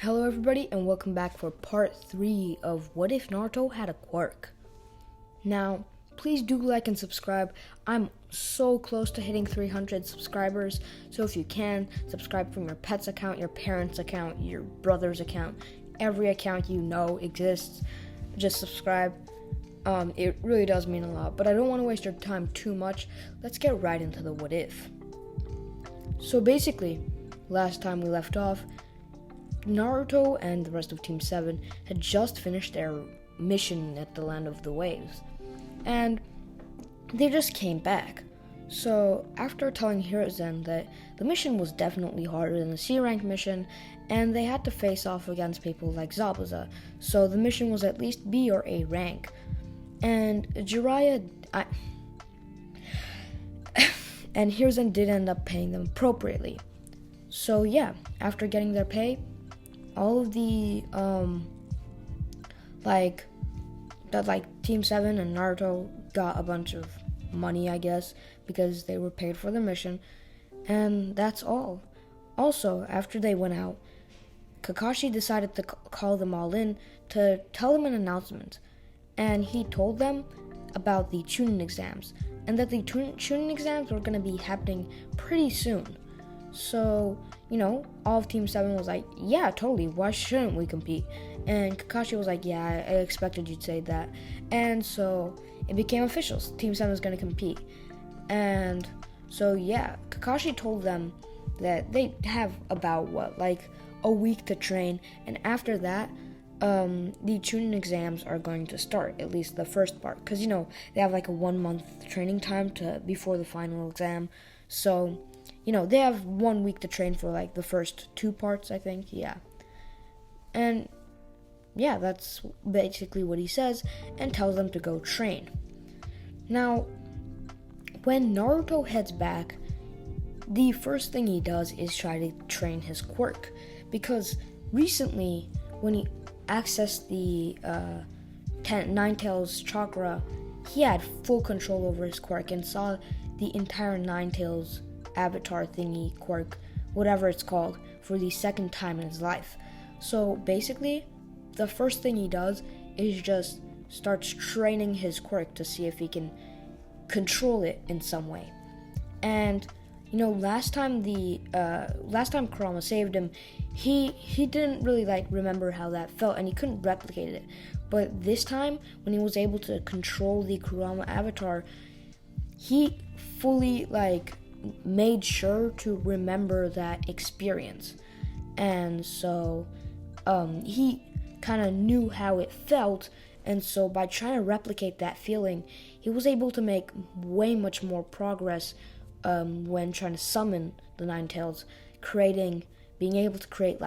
Hello everybody and welcome back for part 3 of What If Naruto Had a Quirk. Now, please do like and subscribe. I'm so close to hitting 300 subscribers, so if you can, subscribe from your pet's account, your parents' account, your brother's account, every account you know exists. Just subscribe. It really does mean a lot, but I don't want to waste your time too much. Let's get right into the what if. So basically, last time we left off, Naruto and the rest of Team 7 had just finished their mission at the Land of the Waves, and they just came back. So after telling Hiruzen that the mission was definitely harder than the C-rank mission, and they had to face off against people like Zabuza, so the mission was at least B or A rank. And and Hiruzen did end up paying them appropriately. So yeah, after getting their pay, all of the Team 7 and Naruto got a bunch of money, I guess, because they were paid for the mission, and that's all. Also, after they went out, Kakashi decided to call them all in to tell them an announcement, and he told them about the Chunin exams, and that the Chunin exams were going to be happening pretty soon. So, all of Team 7 was like, yeah, totally, why shouldn't we compete? And Kakashi was like, yeah, I expected you'd say that. And so, it became official. Team 7 was going to compete. And so, yeah, Kakashi told them that they have about, a week to train. And after that, the Chunin exams are going to start, at least the first part. Because, they have a 1 month training time before the final exam. So, they have 1 week to train for the first 2 parts, I think, yeah. And yeah, that's basically what he says, and tells them to go train. Now, when Naruto heads back, the first thing he does is try to train his quirk, because recently, when he accessed the Nine-Tails chakra, he had full control over his quirk and saw the entire Nine-Tails avatar thingy, quirk, whatever it's called, for the second time in his life. So basically, the first thing he does is just starts training his quirk to see if he can control it in some way. And last time Kurama saved him, he didn't really remember how that felt, and he couldn't replicate it. But this time, when he was able to control the Kurama avatar, he fully made sure to remember that experience. And so he kind of knew how it felt, and so by trying to replicate that feeling, he was able to make way much more progress when trying to summon the Nine-Tails, being able to create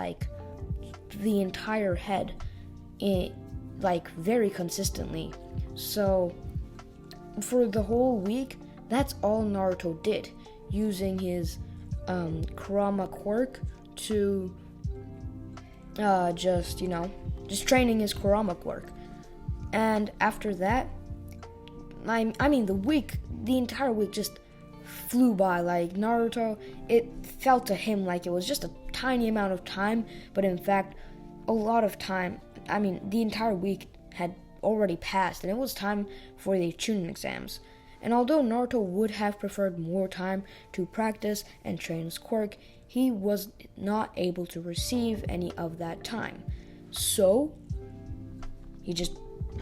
the entire head very consistently. So for the whole week, that's all Naruto did, using his Kurama quirk to just training his Kurama quirk. And after that, the entire week just flew by. Naruto, it felt to him like it was just a tiny amount of time, but in fact, a lot of time. The entire week had already passed, and it was time for the Chunin exams. And although Naruto would have preferred more time to practice and train his quirk, he was not able to receive any of that time. So,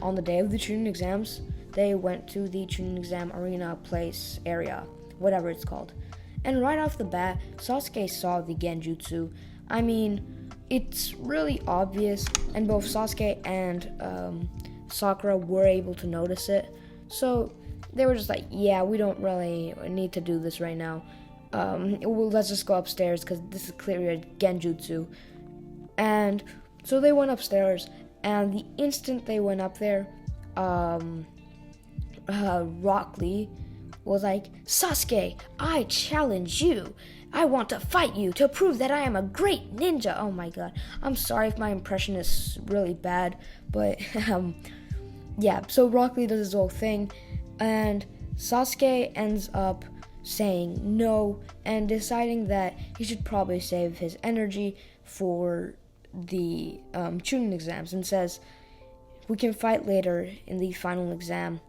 on the day of the Chunin exams, they went to the Chunin exam arena place area, whatever it's called. And right off the bat, Sasuke saw the Genjutsu. It's really obvious, and both Sasuke and Sakura were able to notice it. So, they were just yeah, we don't really need to do this right now. Let's just go upstairs, because this is clearly a Genjutsu. And so they went upstairs, and the instant they went up there, Rock Lee was like, Sasuke, I challenge you. I want to fight you to prove that I am a great ninja. Oh my god. I'm sorry if my impression is really bad, but yeah, so Rock Lee does his whole thing, and Sasuke ends up saying no and deciding that he should probably save his energy for the tuning exams and says, "We can fight later in the final exam.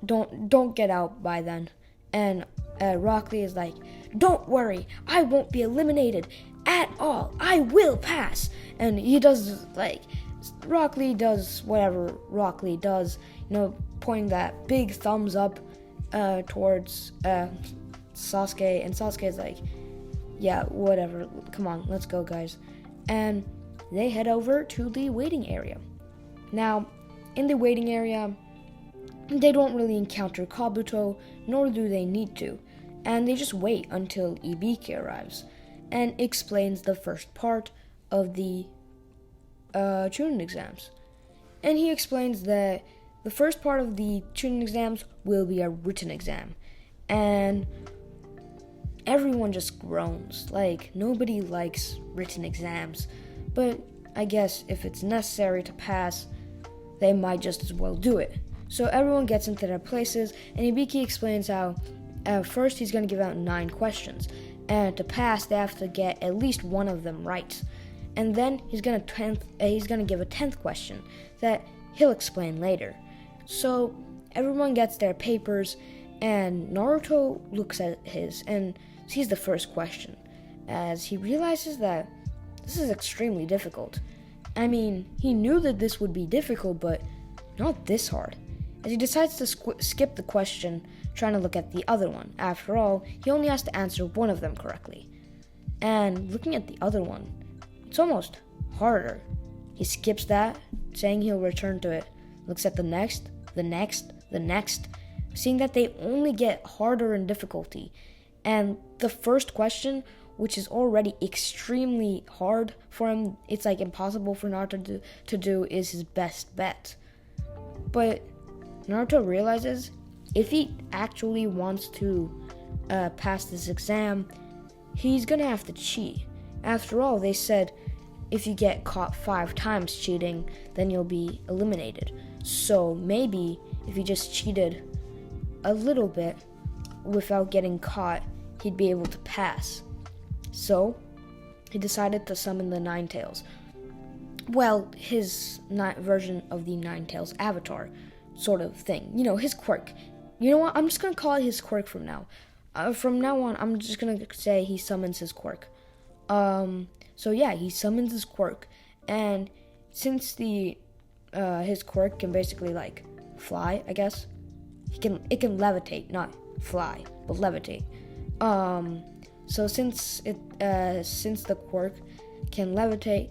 Don't get out by then." And Rock Lee is like, "Don't worry, I won't be eliminated at all. I will pass." And he does, like, Rock Lee does whatever Rock Lee does, pointing that big thumbs up towards Sasuke, and Sasuke is like, "Yeah, whatever, come on, let's go, guys." And they head over to the waiting area. Now, in the waiting area, they don't really encounter Kabuto, nor do they need to, and they just wait until Ibiki arrives and explains the first part of the tuning exams. And he explains that the first part of the tuning exams will be a written exam, and everyone just groans. Like, nobody likes written exams, but I guess if it's necessary to pass, they might just as well do it. So everyone gets into their places, and Ibiki explains how first he's going to give out 9 questions, and to pass they have to get at least one of them right. And then he's going to give a 10th question that he'll explain later. So everyone gets their papers, and Naruto looks at his and sees the first question, as he realizes that this is extremely difficult. I mean, he knew that this would be difficult, but not this hard. As he decides to skip the question, trying to look at the other one. After all, he only has to answer one of them correctly. And looking at the other one, it's almost harder. He skips that, saying he'll return to it, looks at the next, seeing that they only get harder in difficulty. And the first question, which is already extremely hard for him, it's like impossible for Naruto to do, is his best bet. But Naruto realizes if he actually wants to pass this exam, he's gonna have to cheat. After all, they said if you get caught 5 times cheating, then you'll be eliminated. So maybe if he just cheated a little bit without getting caught, he'd be able to pass. So he decided to summon the Nine Tails. Well, his version of the Nine Tails avatar sort of thing. His quirk. You know what? I'm just going to call it his quirk from now. From now on, I'm just going to say he summons his quirk. So yeah, he summons his quirk. And since his quirk can basically, like, fly, I guess. It can levitate, not fly, but levitate. So since the quirk can levitate,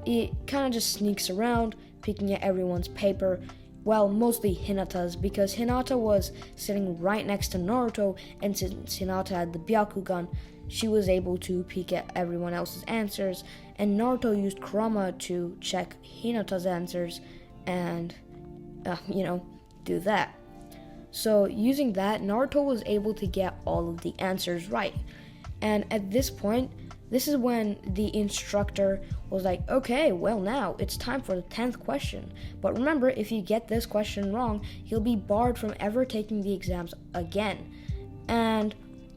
it kind of just sneaks around, peeking at everyone's paper. Well, mostly Hinata's, because Hinata was sitting right next to Naruto, and since Hinata had the Byakugan, she was able to peek at everyone else's answers, and Naruto used Kurama to check Hinata's answers and, do that. So using that, Naruto was able to get all of the answers right. And at this point, this is when the instructor was like, "Okay, well now, it's time for the 10th question. But remember, if you get this question wrong, you'll be barred from ever taking the exams again." And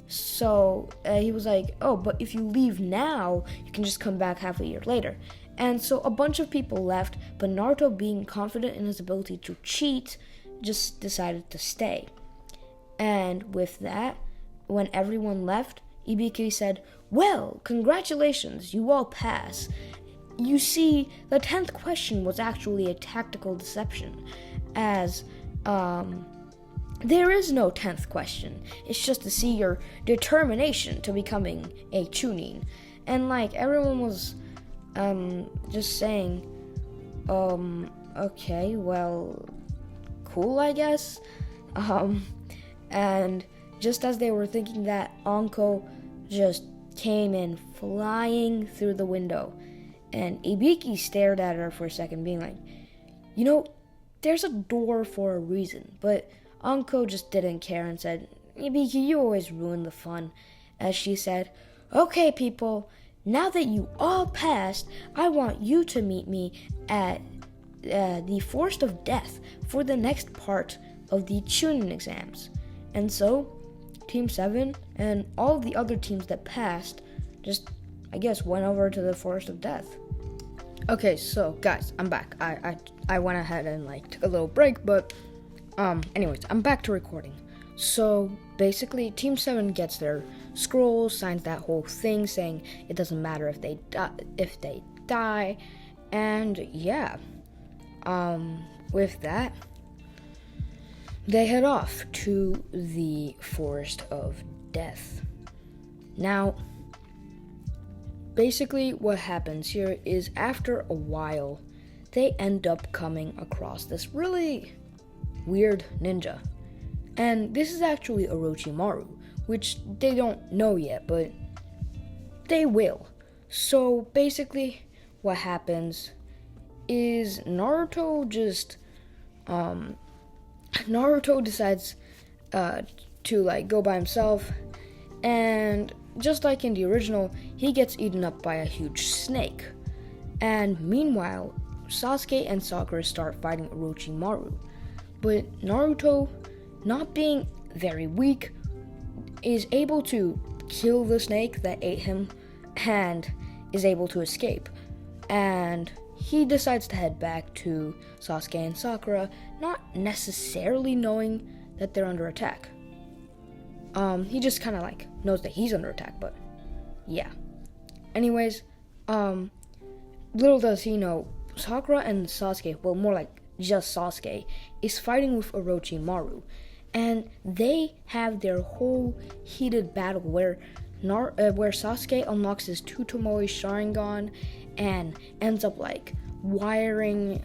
so he was like, "Oh, but if you leave now, you can just come back half a year later." And so a bunch of people left, but Naruto, being confident in his ability to cheat, just decided to stay. And with that, when everyone left, Ibiki said, "Well, congratulations, you all pass. You see, the 10th question was actually a tactical deception, as there is no 10th question. It's just to see your determination to becoming a Chunin." And like everyone was just saying, okay, well, cool, I guess. And just as they were thinking that, Anko just came in flying through the window. And Ibiki stared at her for a second, being like, there's a door for a reason. But Anko just didn't care and said, "Ibiki, you always ruin the fun." As she said, "Okay, people, now that you all passed, I want you to meet me at the Forest of Death for the next part of the Chunin exams." And so, Team 7 and all of the other teams that passed just, I guess, went over to the Forest of Death. Okay, so guys, I'm back. I went ahead and like took a little break, but anyways, I'm back to recording. So basically, Team 7 gets their scroll, signs that whole thing saying it doesn't matter if they die, and yeah. With that, they head off to the Forest of Death. Now, basically what happens here is after a while, they end up coming across this really weird ninja. And this is actually Orochimaru, which they don't know yet, but they will. So basically what happens is Naruto decides to like go by himself, and just like in the original, he gets eaten up by a huge snake. And meanwhile, Sasuke and Sakura start fighting Orochimaru. But Naruto, not being very weak, is able to kill the snake that ate him and is able to escape. And he decides to head back to Sasuke and Sakura, not necessarily knowing that they're under attack. He just kind of like knows that he's under attack, but yeah. Anyways, little does he know, Sakura and Sasuke, well, more like just Sasuke, is fighting with Orochimaru, and they have their whole heated battle where Sasuke unlocks his two Tomoe Sharingan and ends up like wiring,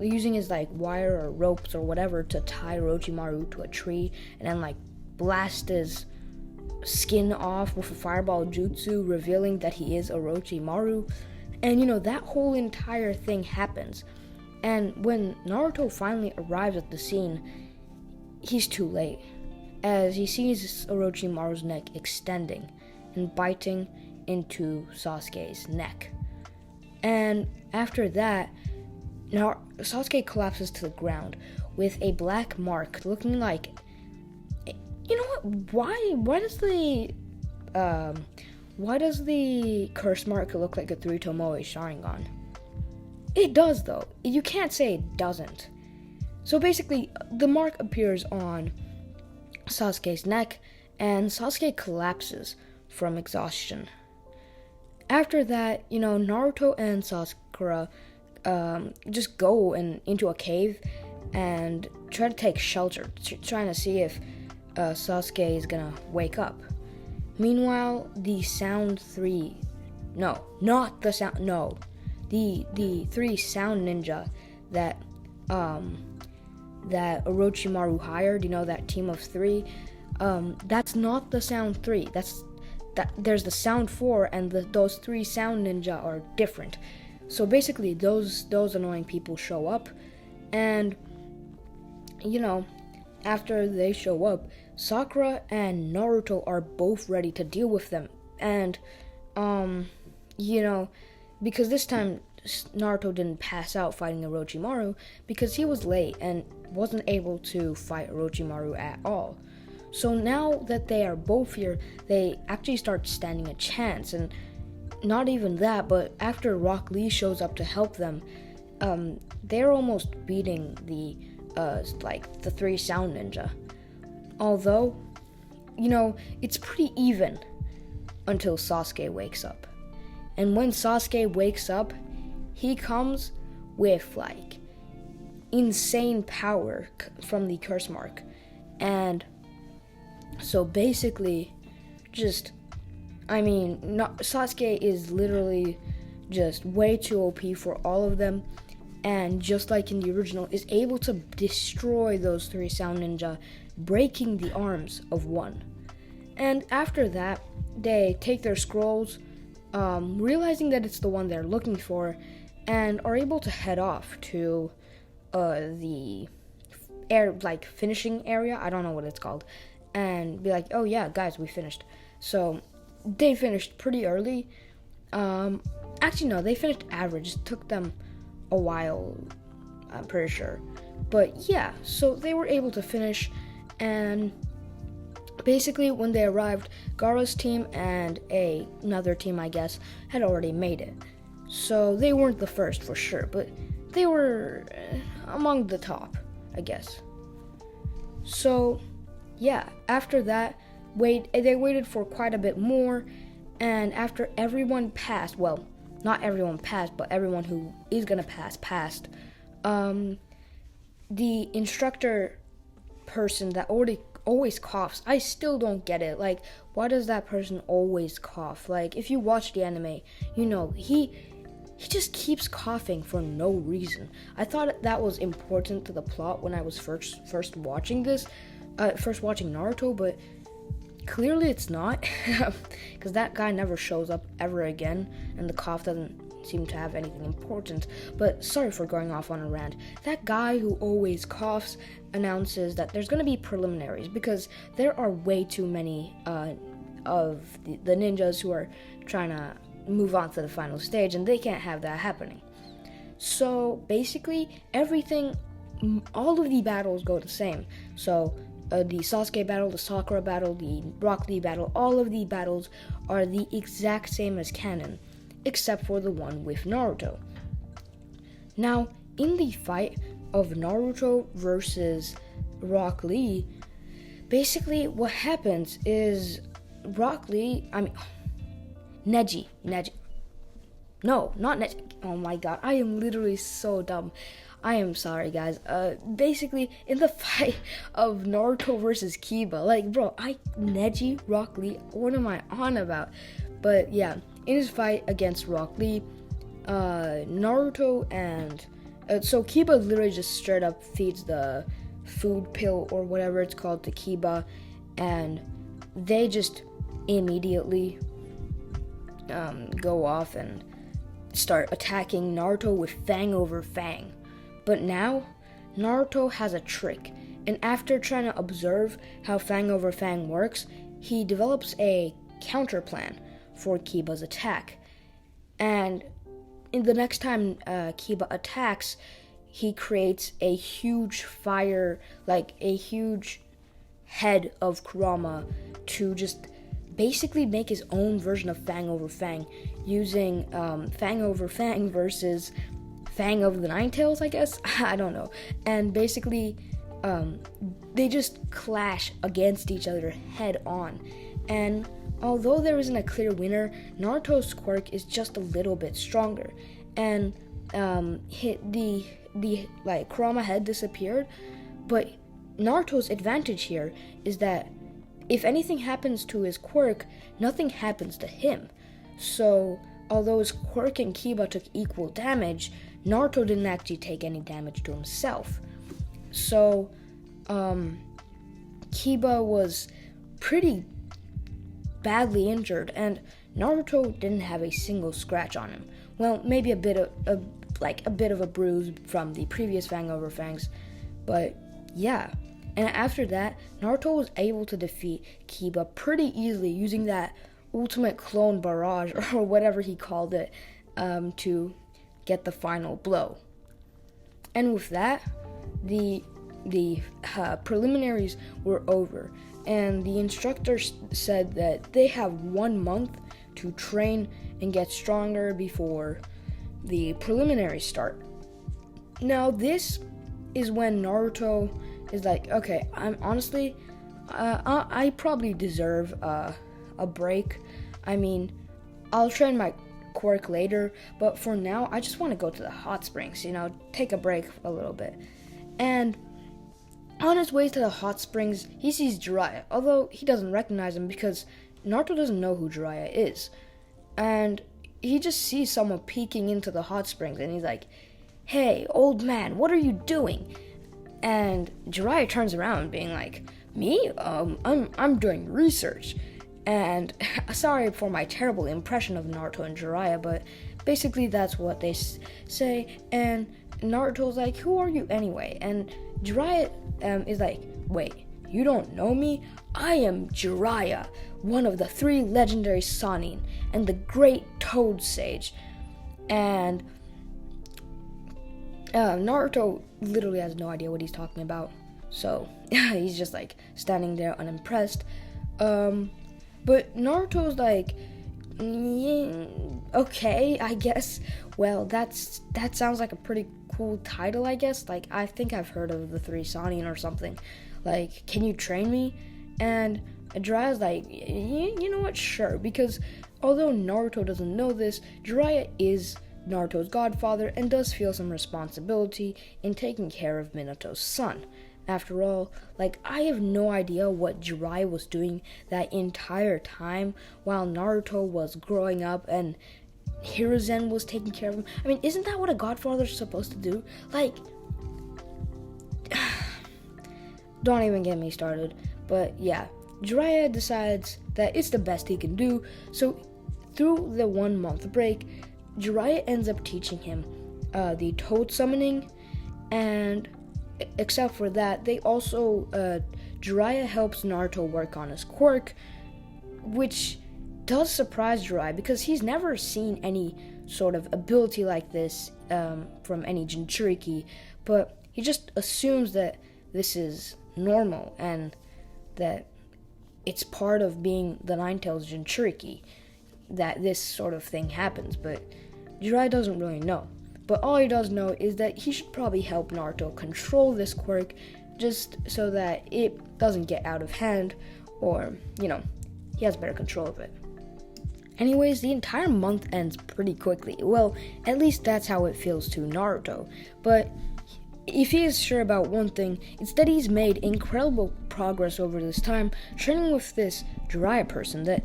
using his like wire or ropes or whatever to tie Orochimaru to a tree, and then like blast his skin off with a fireball jutsu, revealing that he is Orochimaru. And that whole entire thing happens. And when Naruto finally arrives at the scene, he's too late, as he sees Orochimaru's neck extending and biting into Sasuke's neck. And after that, now Sasuke collapses to the ground with a black mark looking like, why does the curse mark look like a 3 Tomoe Sharingan? It does though. You can't say it doesn't. So basically, the mark appears on Sasuke's neck, and Sasuke collapses from exhaustion. After that, Naruto and Sakura just go into a cave and try to take shelter, trying to see if Sasuke is gonna wake up. Meanwhile, the 3 sound ninja that Orochimaru hired, that team of 3, that's not the sound 3. There's the sound 4, and those 3 sound ninja are different. So basically, those annoying people show up, and after they show up, Sakura and Naruto are both ready to deal with them. And because this time Naruto didn't pass out fighting Orochimaru because he was late and wasn't able to fight Orochimaru at all. So now that they are both here, they actually start standing a chance. And not even that, but after Rock Lee shows up to help them, they're almost beating the 3 sound ninja. Although, it's pretty even until Sasuke wakes up. And when Sasuke wakes up, he comes with insane power from the curse mark. And so basically, Sasuke is literally just way too OP for all of them, and just like in the original, is able to destroy those 3 sound ninja, breaking the arms of one. And after that, they take their scrolls, realizing that it's the one they're looking for, and are able to head off to the finishing area, I don't know what it's called, and be like, oh yeah, guys, we finished. So they finished pretty early. Actually, no, they finished average. It took them a while, I'm pretty sure. But yeah, so they were able to finish, and basically when they arrived, Gaara's team and another team, I guess, had already made it. So they weren't the first for sure, but they were among the top, I guess. So, yeah, after that, they waited for quite a bit more, and after everyone passed, well, not everyone passed, but everyone who is gonna pass passed, the instructor person that always coughs, I still don't get it. Like, why does that person always cough? Like, if you watch the anime, you know, he just keeps coughing for no reason. I thought that was important to the plot when I was first watching Naruto, but clearly it's not, because that guy never shows up ever again, and the cough doesn't seem to have anything important. But sorry for going off on a rant. That guy who always coughs announces that there's going to be preliminaries, because there are way too many of the ninjas who are trying to move on to the final stage, and they can't have that happening. So basically all of the battles go the same. So the Sasuke battle, the Sakura battle, the Rock Lee battle, all of the battles are the exact same as canon, except for the one with Naruto. Now, in the fight of Naruto versus Rock Lee, basically what happens is Neji. No, not Neji. Oh my god, I am literally so dumb. I am sorry, guys. Basically, in the fight of Naruto versus Kiba, like, bro, Neji, Rock Lee, what am I on about? But yeah, in his fight against Rock Lee, Naruto and so Kiba literally just straight up feeds the food pill or whatever it's called to Kiba, and they just immediately go off and start attacking Naruto with Fang over Fang. But now, Naruto has a trick, and after trying to observe how Fang over Fang works, he develops a counter plan for Kiba's attack. And in the next time Kiba attacks, he creates a huge fire, like a huge head of Kurama, to just basically make his own version of Fang over Fang, using Fang over Fang versus Fang of the Nine Tails, I guess. I don't know. And basically, they just clash against each other head on. And although there isn't a clear winner, Naruto's quirk is just a little bit stronger. And the Kurama head disappeared, but Naruto's advantage here is that if anything happens to his quirk, nothing happens to him. So, although his quirk and Kiba took equal damage, Naruto didn't actually take any damage to himself. So, Kiba was pretty badly injured, and Naruto didn't have a single scratch on him. Well, maybe a bit of a bruise from the previous Fang over Fangs, but yeah. And after that, Naruto was able to defeat Kiba pretty easily using that ultimate clone barrage, or whatever he called it, to get the final blow. And with that, the preliminaries were over, and the instructor said that they have 1 month to train and get stronger before the preliminaries start. Now, this is when Naruto is like, okay, I'm honestly, I probably deserve a break. I mean, I'll train my quirk later, but for now, I just want to go to the hot springs, take a break a little bit. And on his way to the hot springs, he sees Jiraiya, although he doesn't recognize him because Naruto doesn't know who Jiraiya is. And he just sees someone peeking into the hot springs, and he's like, "Hey, old man, what are you doing?" And Jiraiya turns around being like, "Me? I'm doing research." And sorry for my terrible impression of Naruto and Jiraiya, but basically that's what they say. And Naruto's like, "Who are you anyway?" And Jiraiya is like, "Wait, you don't know me? I am Jiraiya, one of the 3 legendary Sannin, and the great Toad Sage." And Naruto literally has no idea what he's talking about, so he's just like standing there unimpressed. But Naruto's like, Okay, I guess. Well, that sounds like a pretty cool title, I guess. Like, I think I've heard of the three Sannin or something. Like, can you train me? And Jiraiya's like, you know what, sure. Because although Naruto doesn't know this, Jiraiya is Naruto's godfather and does feel some responsibility in taking care of Minato's son. After all, like, I have no idea what Jiraiya was doing that entire time while Naruto was growing up and Hiruzen was taking care of him. I mean, isn't that what a godfather's supposed to do? Like, don't even get me started. But yeah, Jiraiya decides that it's the best he can do, so through the 1 month break, Jiraiya ends up teaching him the toad summoning, and except for that, they also, Jiraiya helps Naruto work on his quirk, which does surprise Jiraiya because he's never seen any sort of ability like this from any Jinchuriki, but he just assumes that this is normal and that it's part of being the Nine-Tails Jinchuriki that this sort of thing happens, but Jiraiya doesn't really know. But all he does know is that he should probably help Naruto control this quirk just so that it doesn't get out of hand or, he has better control of it. Anyways, the entire month ends pretty quickly. Well, at least that's how it feels to Naruto. But if he is sure about one thing, it's that he's made incredible progress over this time training with this Jiraiya person that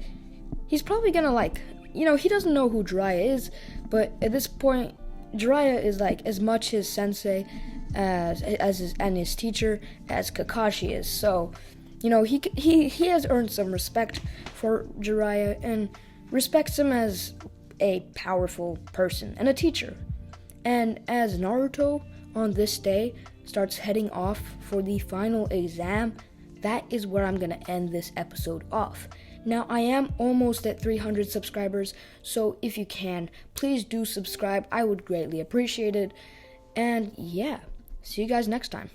he's probably gonna like. He doesn't know who Jiraiya is, but at this point, Jiraiya is like as much his sensei and his teacher as Kakashi is. So, he has earned some respect for Jiraiya and respects him as a powerful person and a teacher. And as Naruto on this day starts heading off for the final exam, that is where I'm gonna end this episode off. Now, I am almost at 300 subscribers, so if you can, please do subscribe. I would greatly appreciate it. And yeah, see you guys next time.